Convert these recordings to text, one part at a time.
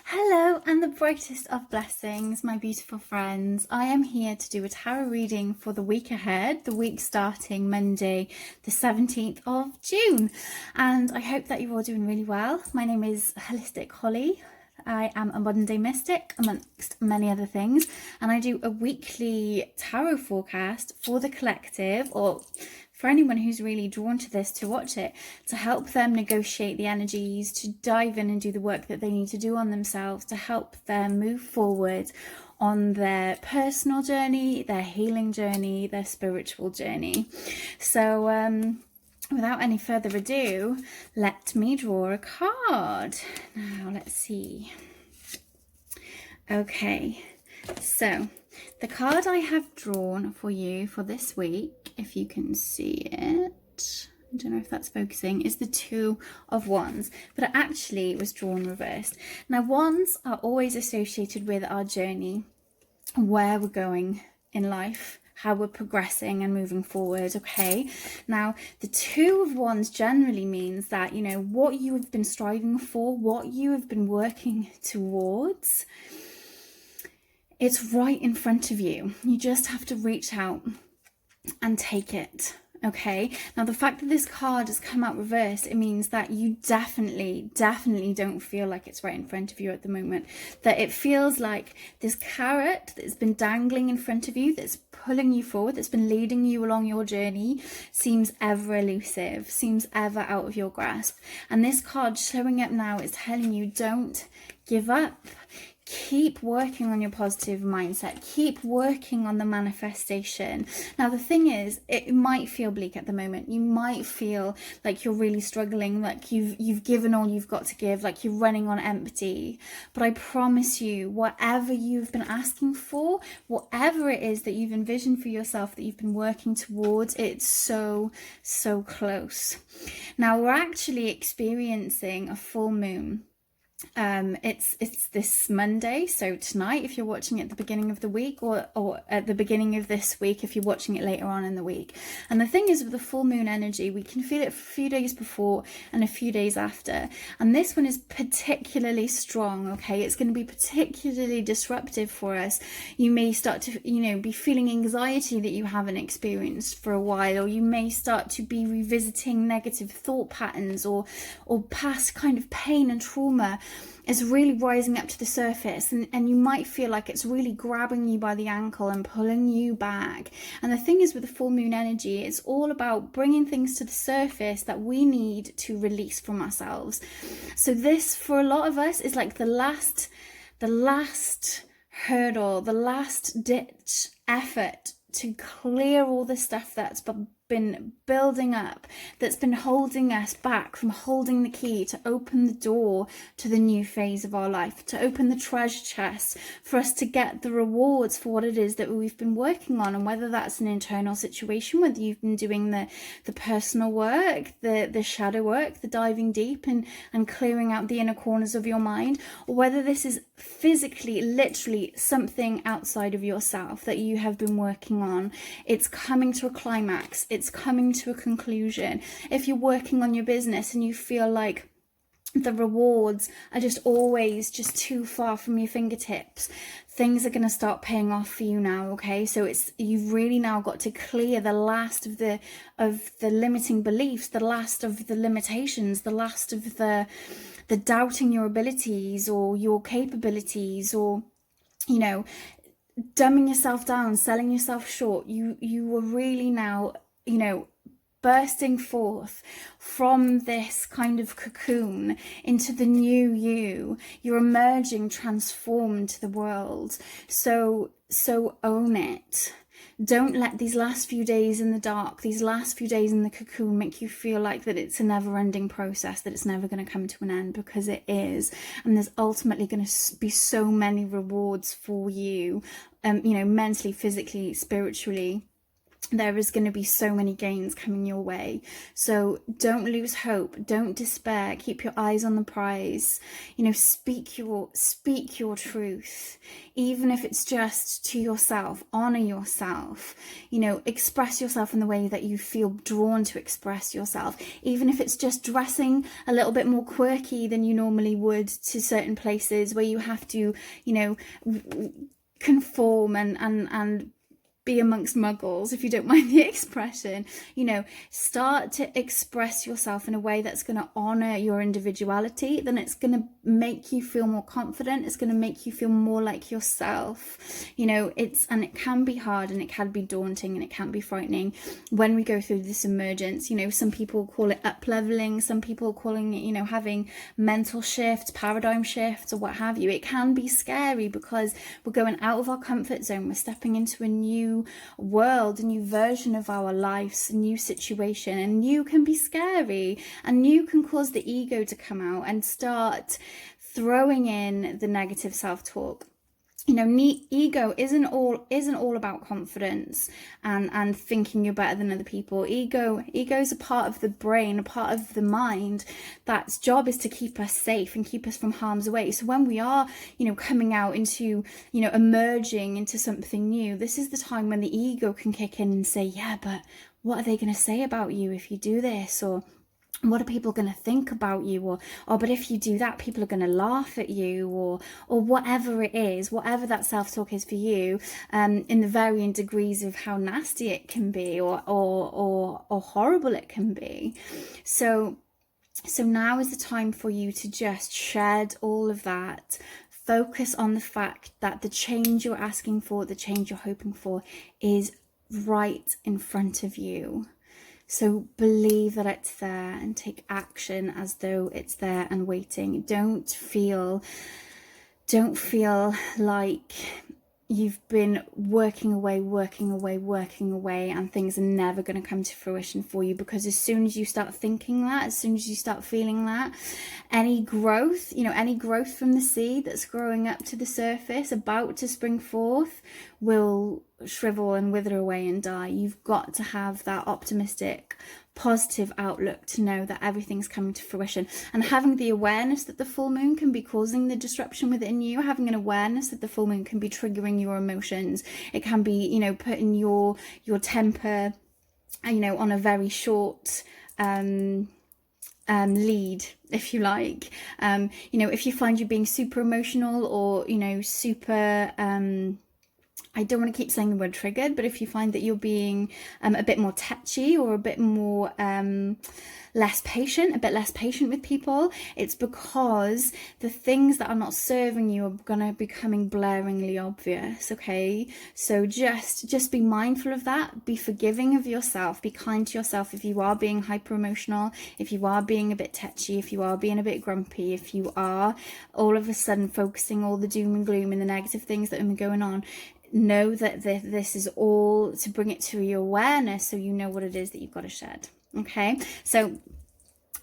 Hello and the brightest of blessings, my beautiful friends. I am here to do a tarot reading for the week ahead, the week starting Monday, the 17th of June. And I hope that you're all doing really well. My name is Holistic Holly. I am a modern day mystic amongst many other things, and I do a weekly tarot forecast for the collective, or for anyone who's really drawn to this, to watch it, to help them negotiate the energies, to dive in and do the work that they need to do on themselves, to help them move forward on their personal journey, their healing journey, their spiritual journey. So without any further ado, let me draw a card. Now, let's see. Okay, so the card I have drawn for you for this week, if you can see it, I don't know if that's focusing, is the Two of Wands, but it actually was drawn reversed. Now, wands are always associated with our journey, where we're going in life, how we're progressing and moving forward. Okay, now the Two of Wands generally means that, you know, what you have been striving for, what you have been working towards, it's right in front of you. You just have to reach out and take it. Okay, now the fact that this card has come out reversed, it means that you definitely don't feel like it's right in front of you at the moment. That it feels like this carrot that's been dangling in front of you, that's pulling you forward, that's been leading you along your journey, seems ever elusive, seems ever out of your grasp. And this card showing up now is telling you, don't give up. Keep working on your positive mindset. Keep working on the manifestation. Now, the thing is, it might feel bleak at the moment. You might feel like you're really struggling, like you've given all you've got to give, like you're running on empty. But I promise you, whatever you've been asking for, whatever it is that you've envisioned for yourself, that you've been working towards, it's so close. Now, we're actually experiencing a full moon. It's this Monday, so tonight if you're watching it at the beginning of the week, or at the beginning of this week if you're watching it later on in the week. And the thing is, with the full moon energy, we can feel it a few days before and a few days after, and this one is particularly strong. Okay, it's going to be particularly disruptive for us. You may start to, you know, be feeling anxiety that you haven't experienced for a while, or you may start to be revisiting negative thought patterns, or past kind of pain and trauma is really rising up to the surface, and you might feel like it's really grabbing you by the ankle and pulling you back. And the thing is, with the full moon energy, it's all about bringing things to the surface that we need to release from ourselves. So this, for a lot of us, is like the last hurdle, the last ditch effort to clear all the stuff that's been building up, that's been holding us back from holding the key to open the door to the new phase of our life, to open the treasure chest for us to get the rewards for what it is that we've been working on. And whether that's an internal situation, whether you've been doing the personal work, the shadow work, the diving deep and clearing out the inner corners of your mind, or whether this is physically, literally something outside of yourself that you have been working on, it's coming to a climax. It's coming to a conclusion. If you're working on your business and you feel like the rewards are just always just too far from your fingertips, things are going to start paying off for you now. Okay, so you've really now got to clear the last of the limiting beliefs, the last of the limitations, the last of the doubting your abilities or your capabilities, or, you know, dumbing yourself down, selling yourself short. You are really now, you know, bursting forth from this kind of cocoon into the new you. You're emerging transformed to the world. So own it. Don't let these last few days in the dark, these last few days in the cocoon, make you feel like that it's a never-ending process, that it's never going to come to an end, because it is. And there's ultimately going to be so many rewards for you, you know, mentally, physically, spiritually. there is going to be so many gains coming your way. So don't lose hope, don't despair, keep your eyes on the prize. You know, speak your truth, even if it's just to yourself. Honor yourself, you know, express yourself in the way that you feel drawn to express yourself, even if it's just dressing a little bit more quirky than you normally would to certain places where you have to, you know, conform and be amongst muggles, if you don't mind the expression. You know, start to express yourself in a way that's going to honor your individuality. Then it's going to make you feel more confident. It's going to make you feel more like yourself. You know, and it can be hard, and it can be daunting, and it can be frightening when we go through this emergence. You know, some people call it up leveling, some people calling it, you know, having mental shifts, paradigm shifts, or what have you. It can be scary because we're going out of our comfort zone. We're stepping into a new world, a new version of our lives, a new situation, and new can be scary, and new can cause the ego to come out and start throwing in the negative self-talk. You know, ego isn't all about confidence and thinking you're better than other people. Ego is a part of the brain, a part of the mind, that's job is to keep us safe and keep us from harm's way. So when we are, you know, coming out into, you know, emerging into something new, this is the time when the ego can kick in and say, yeah, but what are they going to say about you if you do this? Or what are people going to think about you? Or but if you do that, people are going to laugh at you, or whatever it is, whatever that self-talk is for you, in the varying degrees of how nasty it can be, or horrible it can be. So now is the time for you to just shed all of that. Focus on the fact that the change you're asking for, the change you're hoping for, is right in front of you. So believe that it's there and take action as though it's there and waiting. Don't feel like you've been working away and things are never going to come to fruition for you, because as soon as you start thinking that, as soon as you start feeling that, any growth from the seed that's growing up to the surface, about to spring forth, will shrivel and wither away and die. You've got to have that optimistic, positive outlook to know that everything's coming to fruition, and having the awareness that the full moon can be causing the disruption within you, having an awareness that the full moon can be triggering your emotions. It can be, you know, putting your temper, you know, on a very short lead, if you like. You know, if you find you being super emotional, or, you know, super I don't want to keep saying the word triggered, but if you find that you're being a bit more touchy, or a bit more less patient with people, it's because the things that are not serving you are going to be becoming blaringly obvious. Okay, so just be mindful of that. Be forgiving of yourself. Be kind to yourself if you are being hyper emotional, if you are being a bit touchy, if you are being a bit grumpy, if you are all of a sudden focusing all the doom and gloom and the negative things that have been going on. Know that this is all to bring it to your awareness, so you know what it is that you've got to shed. Okay, so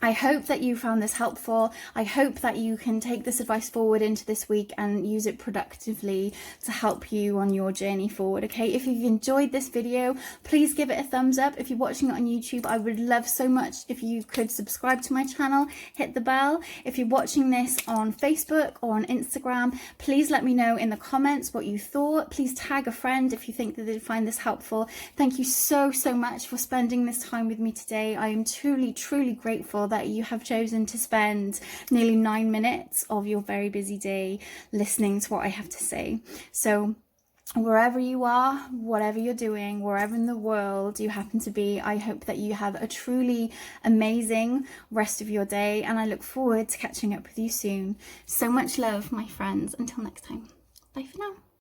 I hope that you found this helpful. I hope that you can take this advice forward into this week and use it productively to help you on your journey forward. Okay, if you've enjoyed this video, please give it a thumbs up. If you're watching it on YouTube, I would love so much if you could subscribe to my channel, hit the bell. If you're watching this on Facebook or on Instagram, please let me know in the comments what you thought. Please tag a friend if you think that they'd find this helpful. Thank you so much for spending this time with me today. I am truly grateful that you have chosen to spend nearly 9 minutes of your very busy day listening to what I have to say. So wherever you are, whatever you're doing, wherever in the world you happen to be, I hope that you have a truly amazing rest of your day, and I look forward to catching up with you soon. So much love, my friends. Until next time. Bye for now.